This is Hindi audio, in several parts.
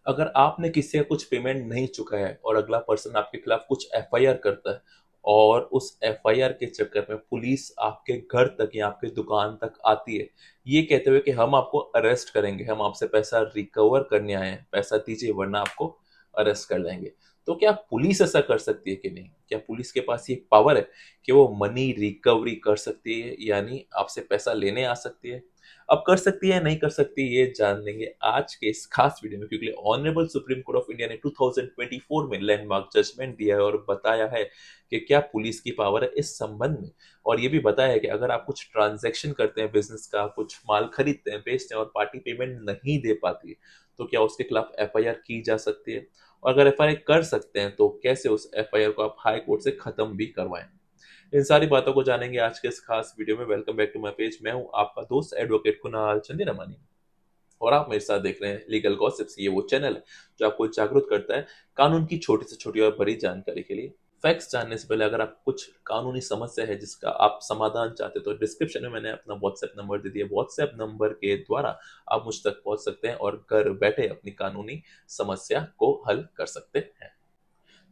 अगर आपने किसी का कुछ पेमेंट नहीं चुकाया है और अगला पर्सन आपके खिलाफ कुछ एफआईआर करता है और उस एफआईआर के चक्कर में पुलिस आपके घर तक या आपके दुकान तक आती है, ये कहते हुए कि हम आपको अरेस्ट करेंगे, हम आपसे पैसा रिकवर करने आए हैं, पैसा दीजिए वरना आपको अरेस्ट कर लेंगे। तो क्या पुलिस ऐसा कर सकती है कि नहीं? क्या पुलिस के पास ये पावर है कि वो मनी रिकवरी कर सकती है, यानी आपसे पैसा लेने आ सकती है? अब कर सकती है नहीं कर सकती ये जान लेंगे आज के इस खास वीडियो में, क्योंकि honourable supreme court of India ने 2024 में लैंडमार्क जजमेंट दिया है और बताया है कि क्या पुलिस की पावर है इस संबंध में। और ये भी बताया है कि अगर आप कुछ ट्रांजैक्शन करते हैं, बिजनेस का कुछ माल खरीदते हैं, बेचते हैं और पार्टी पेमेंट नहीं दे पाती है, तो क्या उसके खिलाफ एफआईआर की जा सकती है? और अगर एफआईआर कर सकते हैं तो कैसे उस एफआईआर को आप हाई कोर्ट से खत्म भी करवाएं? इन सारी बातों को जानेंगे आज के इस खास वीडियो में। Welcome back to my page. मैं हूं आपका दोस्त एडवोकेट कुणाल चंदीरमानी और आप मेरे साथ देख रहे हैं लीगल गॉसिप्स। ये वो चैनल है जो आपको जागरूक करता है कानून की छोटी से छोटी और बड़ी जानकारी के लिए। फैक्ट्स जानने से पहले अगर आप कुछ कानूनी समस्या है जिसका आप समाधान चाहते हो तो डिस्क्रिप्शन में मैंने अपना व्हाट्सएप नंबर दे दिया। व्हाट्सएप नंबर के द्वारा आप मुझ तक पहुंच सकते हैं और घर बैठे अपनी कानूनी समस्या को हल कर सकते हैं।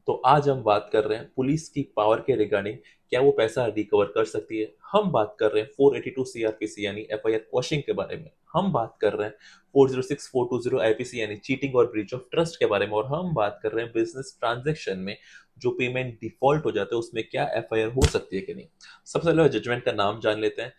तो आज हम बात कर रहे हैं पुलिस की पावर के रिगार्डिंग, क्या वो पैसा रिकवर कर सकती है। हम बात कर रहे हैं 482 सीआरपीसी यानी एफआईआर क्वॉशिंग के बारे में। हम बात कर रहे हैं 406 420 आईपीसी यानी चीटिंग और ब्रीच ऑफ ट्रस्ट के बारे में। और हम बात कर रहे हैं बिजनेस ट्रांजैक्शन में जो पेमेंट डिफॉल्ट हो जाता है उसमें क्या एफआईआर हो सकती है कि नहीं। सबसे पहले जजमेंट का नाम जान लेते हैं।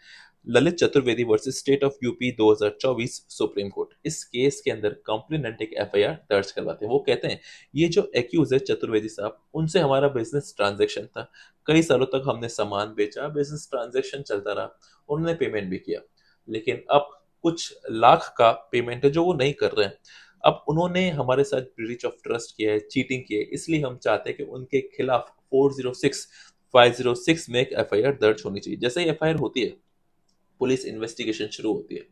Lalit Chaturvedi versus state of UP 2024 supreme court. इस केस के अंदर कंप्लेनेंट एक एफआईआर दर्ज करवाते हैं। वो कहते हैं ये जो एक्यूज है चतुर्वेदी साहब, उनसे हमारा बिजनेस ट्रांजैक्शन था, कई सालों तक हमने सामान बेचा, बिजनेस ट्रांजैक्शन चलता रहा, उन्होंने पेमेंट भी किया, लेकिन अब कुछ लाख का पेमेंट है जो वो नहीं कर रहे हैं। अब उन्होंने हमारे साथ ब्रीच ऑफ ट्रस्ट किया है, चीटिंग की है, इसलिए हम चाहते हैं कि उनके खिलाफ 406 506 में एक एफआईआर दर्ज होनी चाहिए। जैसे ही एफआईआर होती है पुलिस इन्वेस्टिगेशन शुरू होती है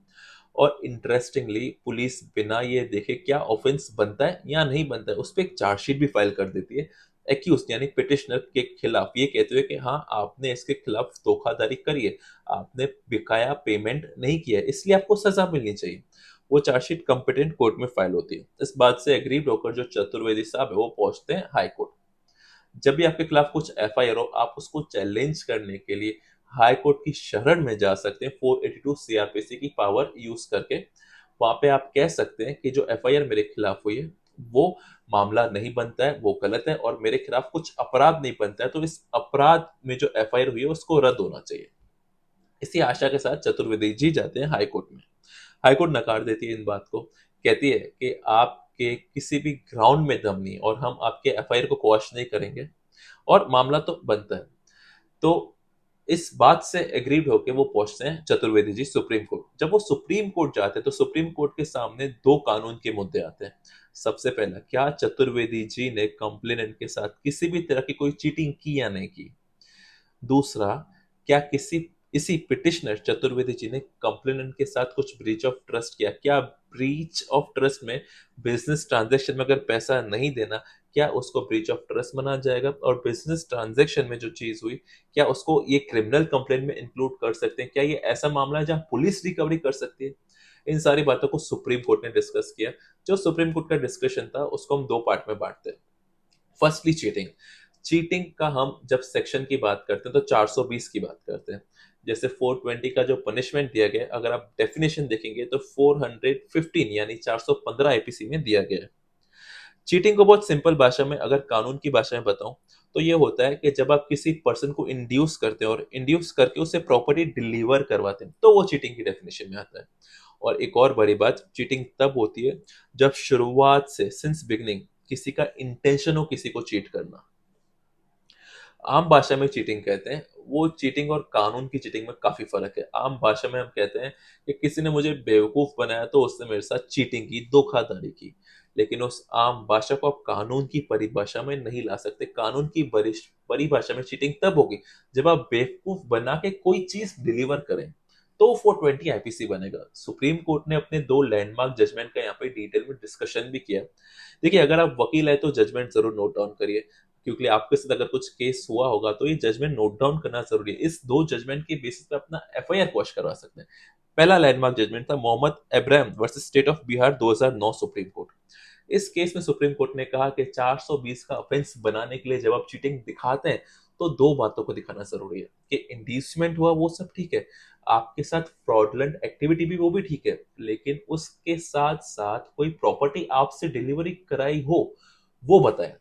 और इंटरेस्टिंगली पुलिस बिना ये देखे क्या ऑफेंस बनता है या नहीं बनता है उस पर एक चार्जशीट भी फाइल कर देती है एक्यूज यानी पिटिशनर के खिलाफ, ये कहते हुए कि हाँ आपने इसके खिलाफ धोखाधड़ी करी है, आपने बकाया पेमेंट नहीं किया है, इसलिए आपको सजा मिलनी चाहिए। वो चार्जशीट कॉम्पिटेंट कोर्ट में फाइल होती है। इस बात से एग्रीड होकर जो चतुर्वेदी साहब है वो पहुंचते हैं हाई कोर्ट। जब भी आपके खिलाफ कुछ एफआईआर हो आप उसको चैलेंज करने के लिए हाई कोर्ट की शरण में जा सकते हैं 482 सीआरपीसी की पावर यूज करके। वहां पे आप कह सकते हैं कि जो एफआईआर मेरे खिलाफ हुई है वो मामला नहीं बनता है, वो गलत है और मेरे खिलाफ कुछ अपराध नहीं बनता है, तो इस अपराध में जो एफआईआर हुई है उसको रद्द होना चाहिए। इसी आशा के साथ चतुर्वेदी जी जाते हैं हाई कोर्ट में। हाई कोर्ट नकार देती है इन बात को, कहती है कि आपके किसी भी ग्राउंड में दम नहीं और हम आपके एफआईआर को क्वॉश नहीं करेंगे और मामला तो बनता है। तो इस बात से एग्रीड होकर वो पहुंचते हैं चतुर्वेदी जी सुप्रीम कोर्ट। जब वो सुप्रीम कोर्ट जाते हैं तो सुप्रीम कोर्ट के सामने दो कानून के मुद्दे आते हैं। सबसे पहला, क्या चतुर्वेदी जी ने कंप्लेनेंट के साथ किसी भी तरह की कोई चीटिंग की या नहीं की। दूसरा, क्या किसी इसी पिटिशनर चतुर्वेदी जी ने कंप्लेनेंट के साथ कुछ ब्रीच ऑफ ट्रस्ट किया। क्या ब्रीच ऑफ ट्रस्ट में बिजनेस ट्रांजैक्शन में अगर पैसा नहीं देना, क्या उसको ब्रीच ऑफ ट्रस्ट माना जाएगा? और बिजनेस ट्रांजैक्शन में जो चीज हुई, क्या उसको ये क्रिमिनल कंप्लेंट में इंक्लूड कर सकते हैं? क्या ये ऐसा मामला है जहां पुलिस रिकवरी कर सकती है? इन सारी बातों को सुप्रीम कोर्ट ने डिस्कस किया। जो सुप्रीम कोर्ट का डिस्कशन था उसको हम दो पार्ट में बांटते हैं। Firstly cheating. चीटिंग का हम जब सेक्शन की बात करते हैं तो 420 की बात करते हैं। जैसे 420 का जो पनिशमेंट दिया गया है, अगर आप डेफिनेशन देखेंगे तो 415 यानी 415 आईपीसी में दिया गया है। चीटिंग को बहुत सिंपल भाषा में अगर कानून की भाषा में बताऊं तो ये होता है कि जब आप किसी पर्सन को इंड्यूस करते हैं और इंड्यूस करके उसे प्रॉपर्टी डिलीवर करवाते हैं तो वो चीटिंग की डेफिनेशन में आता है। और एक और बड़ी बात, चीटिंग तब होती है जब शुरुआत से सिंस बिगनिंग किसी का इंटेंशन हो किसी को चीट करना। आम भाषा में चीटिंग कहते हैं, वो चीटिंग और कानून की चीटिंग में काफी फर्क है। आम भाषा में हम कहते हैं कि किसी ने मुझे बेवकूफ बनाया तो उसने मेरे साथ चीटिंग की, धोखाधड़ी की। लेकिन उस आम भाषा को आप कानून की परिभाषा में नहीं ला सकते। कानून की परिभाषा में चीटिंग तब होगी जब आप बेवकूफ बना के कोई चीज डिलीवर करें, तो 420 आईपीसी बनेगा। सुप्रीम कोर्ट ने अपने दो लैंडमार्क जजमेंट का यहाँ पे डिटेल में डिस्कशन भी किया। देखिए, अगर आप वकील है तो जजमेंट जरूर नोट डाउन करिए, क्योंकि आपके साथ अगर कुछ केस हुआ होगा तो ये जजमेंट नोट डाउन करना जरूरी है। इस दो जजमेंट के बेसिस पे अपना एफआईआर क्वॉश करवा सकते हैं। पहला लैंडमार्क जजमेंट था Mohammad Ibrahim versus state of Bihar 2009 supreme court. इस केस में सुप्रीम कोर्ट ने कहा कि 420 का ऑफेंस बनाने के लिए जब आप चीटिंग दिखाते हैं तो दो बातों को दिखाना जरूरी है कि इंड्यूसमेंट हुआ वो सब ठीक है, आपके साथ फ्रॉडलेंट एक्टिविटी भी वो भी ठीक है, लेकिन उसके साथ साथ कोई प्रॉपर्टी आपसे डिलीवरी कराई हो वो बताएं,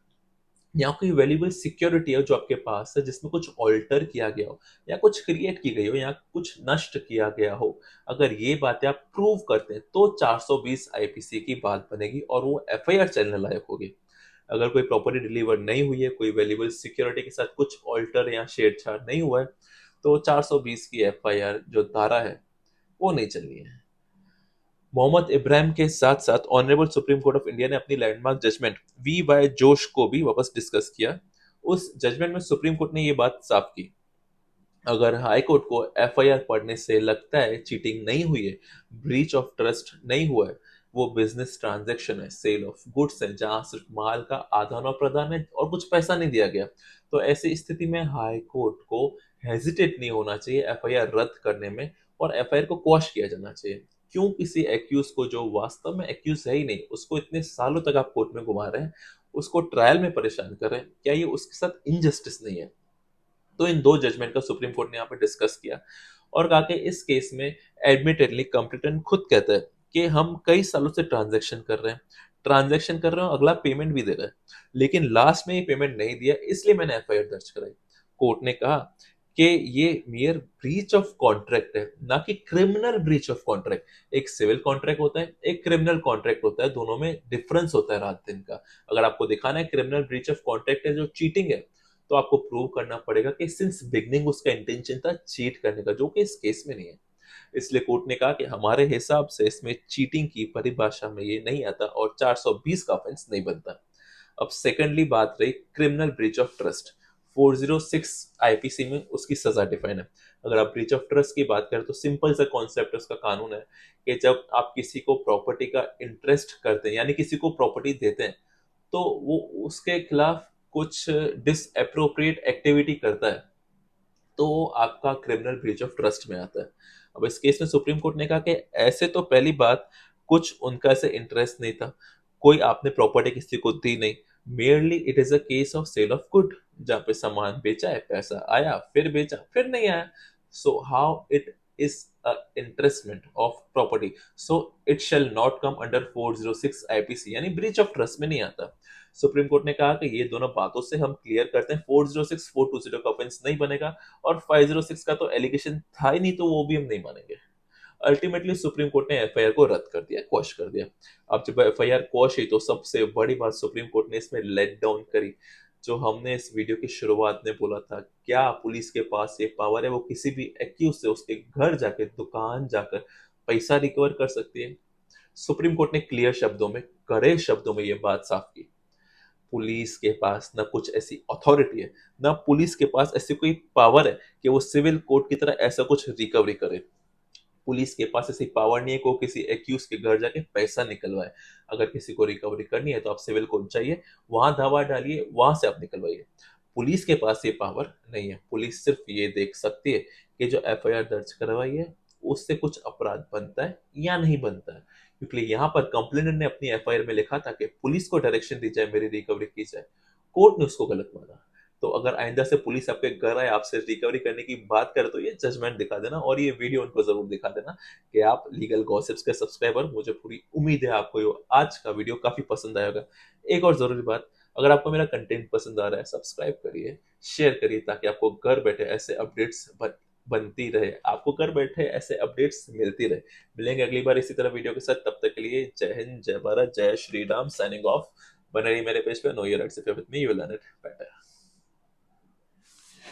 या कोई वैल्यूबल सिक्योरिटी है जो आपके पास है जिसमें कुछ ऑल्टर किया गया हो या कुछ क्रिएट की गई हो या कुछ नष्ट किया गया हो, अगर ये बातें आप प्रूव करते हैं तो 420 आईपीसी की बात बनेगी और वो एफआईआर चलने लायक होगी। अगर कोई प्रॉपर्टी डिलीवर नहीं हुई है, कोई वैल्यूबल सिक्योरिटी के साथ कुछ ऑल्टर या छेड़छाड़ नहीं हुआ है, तो 420 की एफआईआर जो धारा है वो नहीं चलनी है। मोहम्मद इब्राहिम के साथ साथ honourable supreme court of India ने अपनी लैंडमार्क जजमेंट वी वाई जोश को भी वापस डिस्कस किया। उस जजमेंट में सुप्रीम कोर्ट ने ये बात साफ की, अगर हाई कोर्ट को एफआईआर पढ़ने से लगता है चीटिंग नहीं हुई है, ब्रीच ऑफ ट्रस्ट नहीं हुआ है, वो बिजनेस ट्रांजैक्शन है, सेल ऑफ गुड्स है जहां सिर्फ माल का आदान और प्रदान है और कुछ पैसा नहीं दिया गया, तो ऐसी स्थिति में हाई कोर्ट को हेजिटेट नहीं होना चाहिए एफआईआर रद्द करने में और एफआईआर को क्वॉश किया जाना चाहिए। क्यों किसी एक्यूज को जो वास्तव में एक्यूज है ही नहीं उसको इतने सालों तक आप कोर्ट में घुमा रहे हैं, उसको ट्रायल में परेशान कर रहे हैं, क्या ये उसके साथ इनजस्टिस नहीं है? तो इन दो जजमेंट का सुप्रीम कोर्ट ने यहाँ पे डिस्कस किया और कहा कि इस केस में एडमिटेडली कंप्लेटेंट खुद कहता है कि हम कई सालों से ट्रांजैक्शन कर रहे हैं, अगला पेमेंट भी दे रहा है, लेकिन लास्ट में ये पेमेंट नहीं दिया इसलिए मैंने एफआईआर दर्ज कराई। कोर्ट ने कहा कि ये मियर ब्रीच ऑफ कॉन्ट्रैक्ट है, ना कि क्रिमिनल ब्रीच ऑफ कॉन्ट्रैक्ट। एक सिविल कॉन्ट्रैक्ट होता है, एक क्रिमिनल कॉन्ट्रैक्ट होता है, दोनों में डिफरेंस होता है रात दिन का। अगर आपको दिखाना है क्रिमिनल ब्रीच ऑफ कॉन्ट्रैक्ट है जो चीटिंग है, तो आपको प्रूव करना पड़ेगा कि सिंस बिगनिंग उसका इंटेंशन था चीट करने का, जो कि इस केस में नहीं है। इसलिए कोर्ट ने कहा कि हमारे हिसाब से इसमें चीटिंग की परिभाषा में ये नहीं आता और 420 का ऑफेंस नहीं बनता। अब सेकेंडली बात रही criminal breach of trust, 406 IPC में उसकी सजा डिफाइन है। अगर आप ब्रीच ऑफ ट्रस्ट की बात करें तो सिंपल सा कॉन्सेप्ट उसका कानून है कि जब आप किसी को प्रॉपर्टी का इंटरेस्ट करते हैं यानी किसी को प्रॉपर्टी देते हैं तो वो उसके खिलाफ कुछ डिसअप्रोप्रिएट एक्टिविटी करता है तो आपका क्रिमिनल ब्रीच ऑफ ट्रस्ट में आता है। अब इस केस में सुप्रीम कोर्ट ने कहा कि ऐसे तो पहली बात कुछ उनका ऐसे इंटरेस्ट नहीं था, कोई आपने प्रॉपर्टी किसी को दी नहीं, merely it is a case of sale of good, जहाँ पे सामान बेचा है, पैसा आया, फिर बेचा, फिर नहीं आया, so how it is a entrustment of property, so it shall not come under 406 IPC, यानी ब्रीच ऑफ ट्रस्ट में नहीं आता। सुप्रीम कोर्ट ने कहा कि ये दोनों बातों से हम क्लियर करते हैं 406 420 का ऑफेंस नहीं बनेगा और 506 का तो एलिगेशन था ही नहीं तो वो भी हम नहीं मानेंगे। अल्टीमेटली सुप्रीम कोर्ट ने एफआईआर को रद्द कर दिया, क्वॉश कर दिया। अब जब एफआईआर क्वॉश हुई तो सबसे बड़ी बात सुप्रीम कोर्ट ने इसमें लेट डाउन करी, जो हमने इस वीडियो की शुरुआत में बोला था, क्या पुलिस के पास ये पावर है वो किसी भी एक्यूज से उसके घर जाकर दुकान जाकर पैसा रिकवर कर सकती है? सुप्रीम कोर्ट ने क्लियर शब्दों में, कड़े शब्दों में ये बात साफ की, पुलिस के पास ना कुछ ऐसी अथॉरिटी है, ना पुलिस के पास ऐसी कोई पावर है कि वो सिविल कोर्ट की तरह ऐसा कुछ रिकवरी करे। पुलिस के पास ऐसी पावर नहीं है कि वो किसी एक्यूज के घर जाके पैसा निकलवाए। अगर किसी को रिकवरी करनी है तो आप सिविल कोर्ट जाइए, वहां दावा डालिए, वहां से आप निकलवाइए। पुलिस के पास ये पावर नहीं है। पुलिस सिर्फ ये देख सकती है कि जो एफआईआर दर्ज करवाई है उससे कुछ अपराध बनता है या नहीं बनता है, क्योंकि यहाँ पर कंप्लेनेंट ने अपनी एफआईआर में लिखा था कि पुलिस को डायरेक्शन दी जाए, मेरी रिकवरी की जाए, कोर्ट ने उसको गलत माना। तो अगर आइंदा से पुलिस आपके घर आए, आपसे रिकवरी करने की बात करे तो ये जजमेंट दिखा देना और ये वीडियो उनको जरूर दिखा देना कि आप लीगल गॉसिप्स के सब्सक्राइबर। मुझे पूरी उम्मीद है आपको ये आज का वीडियो काफी पसंद आया होगा। एक और जरूरी बात, अगर आपको मेरा कंटेंट पसंद आ रहा है, सब्सक्राइब करिए, शेयर करिए, ताकि आपको घर बैठे ऐसे अपडेट्स बनती रहे, आपको घर बैठे ऐसे अपडेट्स मिलती रहे। मिलेंगे अगली बार इसी तरह वीडियो के साथ, तब तक के लिए जय हिंद, जय भारत, जय श्री राम, साइनिंग ऑफ। बने रहिए मेरे पेज पे, know your rights, if you with me you will learn it better.